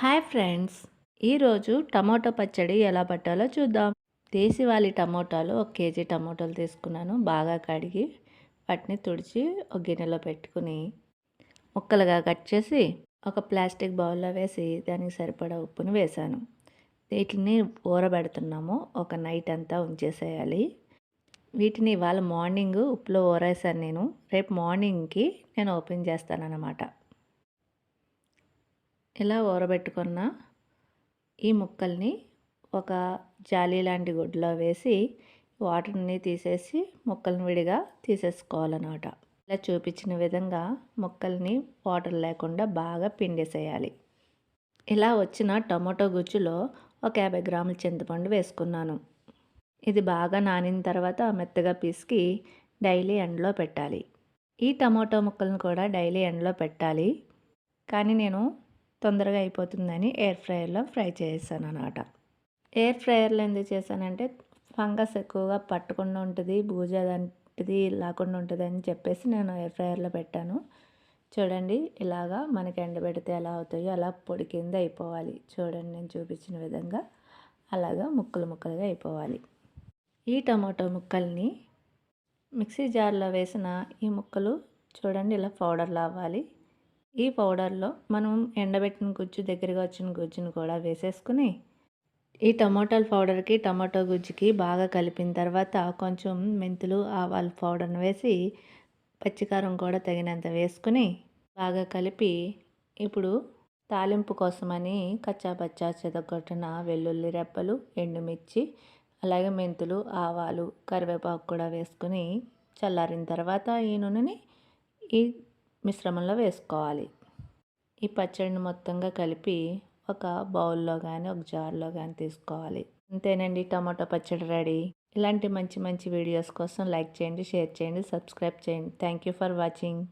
Hi friends, ఈరోజు tomato పచ్చడి ఎలా పట్టాలో చూద్దాం. దేశవాళీ టమోటాలు 1 కేజీ టమోటాలు తీసుకున్నాను. బాగా కడిగి వాటిని తుడిచి ఒక గిన్నెలో పెట్టుకుని ముక్కలుగా కట్ చేసి ఒక ప్లాస్టిక్ బౌల్లో వేసి దానికి సరిపడా ఉప్పుని వేశాను. వీటిని ఊరబెడుతున్నాము. ఒక నైట్ అంతా ఉంచేసేయాలి. వీటిని ఇవాళ మార్నింగ్ ఉప్పులో ఊరేసాను నేను. రేపు మార్నింగ్కి నేను ఓపెన్ చేస్తానన్నమాట. ఇలా ఊరబెట్టుకున్న ఈ ముక్కల్ని ఒక జాలీ లాంటి గుడ్డలో వేసి వాటర్ని తీసేసి ముక్కల్ని విడిగా తీసేసుకోవాలన్నమాట. ఇలా చూపించిన విధంగా ముక్కల్ని వాటర్ లేకుండా బాగా పిండేసేయాలి. ఇలా వచ్చిన టమాటో గుజ్జులో ఒక 50 గ్రాముల చింతపండు వేసుకున్నాను. ఇది బాగా నానిన తర్వాత మెత్తగా పిసికి డైలీ ఎండలో పెట్టాలి. ఈ టమాటో ముక్కలను కూడా డైలీ ఎండలో పెట్టాలి. కానీ నేను తొందరగా అయిపోతుందని ఎయిర్ ఫ్రైయర్లో ఫ్రై చేసాను అన్నమాట. ఎయిర్ ఫ్రైయర్లో ఎందుకు చేశానంటే ఫంగస్ ఎక్కువగా పట్టకుండా ఉంటుంది, బూజు అలాంటిది లేకుండా ఉంటుంది అని చెప్పేసి నేను ఎయిర్ ఫ్రైయర్లో పెట్టాను. చూడండి, ఇలాగా మనకి ఎండబెడితే ఎలా అవుతాయో అలా పొడి కింద అయిపోవాలి. చూడండి, నేను చూపించిన విధంగా అలాగా ముక్కలు ముక్కలుగా అయిపోవాలి. ఈ టమాటో ముక్కల్ని మిక్సీ జార్లో వేసిన ఈ ముక్కలు చూడండి ఇలా పౌడర్లా అవ్వాలి. ఈ పౌడర్లో మనం ఎండబెట్టిన గుజ్జు, దగ్గరగా వచ్చిన గుజ్జును కూడా వేసేసుకుని ఈ టమాటాల పౌడర్కి టమాటో గుజ్జుకి బాగా కలిపిన తర్వాత కొంచెం మెంతులు, ఆవాల పౌడర్ని వేసి పచ్చికారం కూడా తగినంత వేసుకుని బాగా కలిపి ఇప్పుడు తాలింపు కోసమని కచ్చాపచ్చా చితగొట్టిన వెల్లుల్లి రెబ్బలు, ఎండుమిర్చి, అలాగే మెంతులు, ఆవాలు, కరివేపాకు కూడా వేసుకుని చల్లారిన తర్వాత ఈ నూనెని ఈ మిశ్రమంలో వేసుకోవాలి. ఈ పచ్చడిని మొత్తంగా కలిపి ఒక బౌల్లో కానీ ఒక జార్లో కానీ తీసుకోవాలి. అంతేనండి, టమాటో పచ్చడి రెడీ. ఇలాంటి మంచి మంచి వీడియోస్ కోసం లైక్ చేయండి, షేర్ చేయండి, సబ్స్క్రైబ్ చేయండి. Thank you for watching.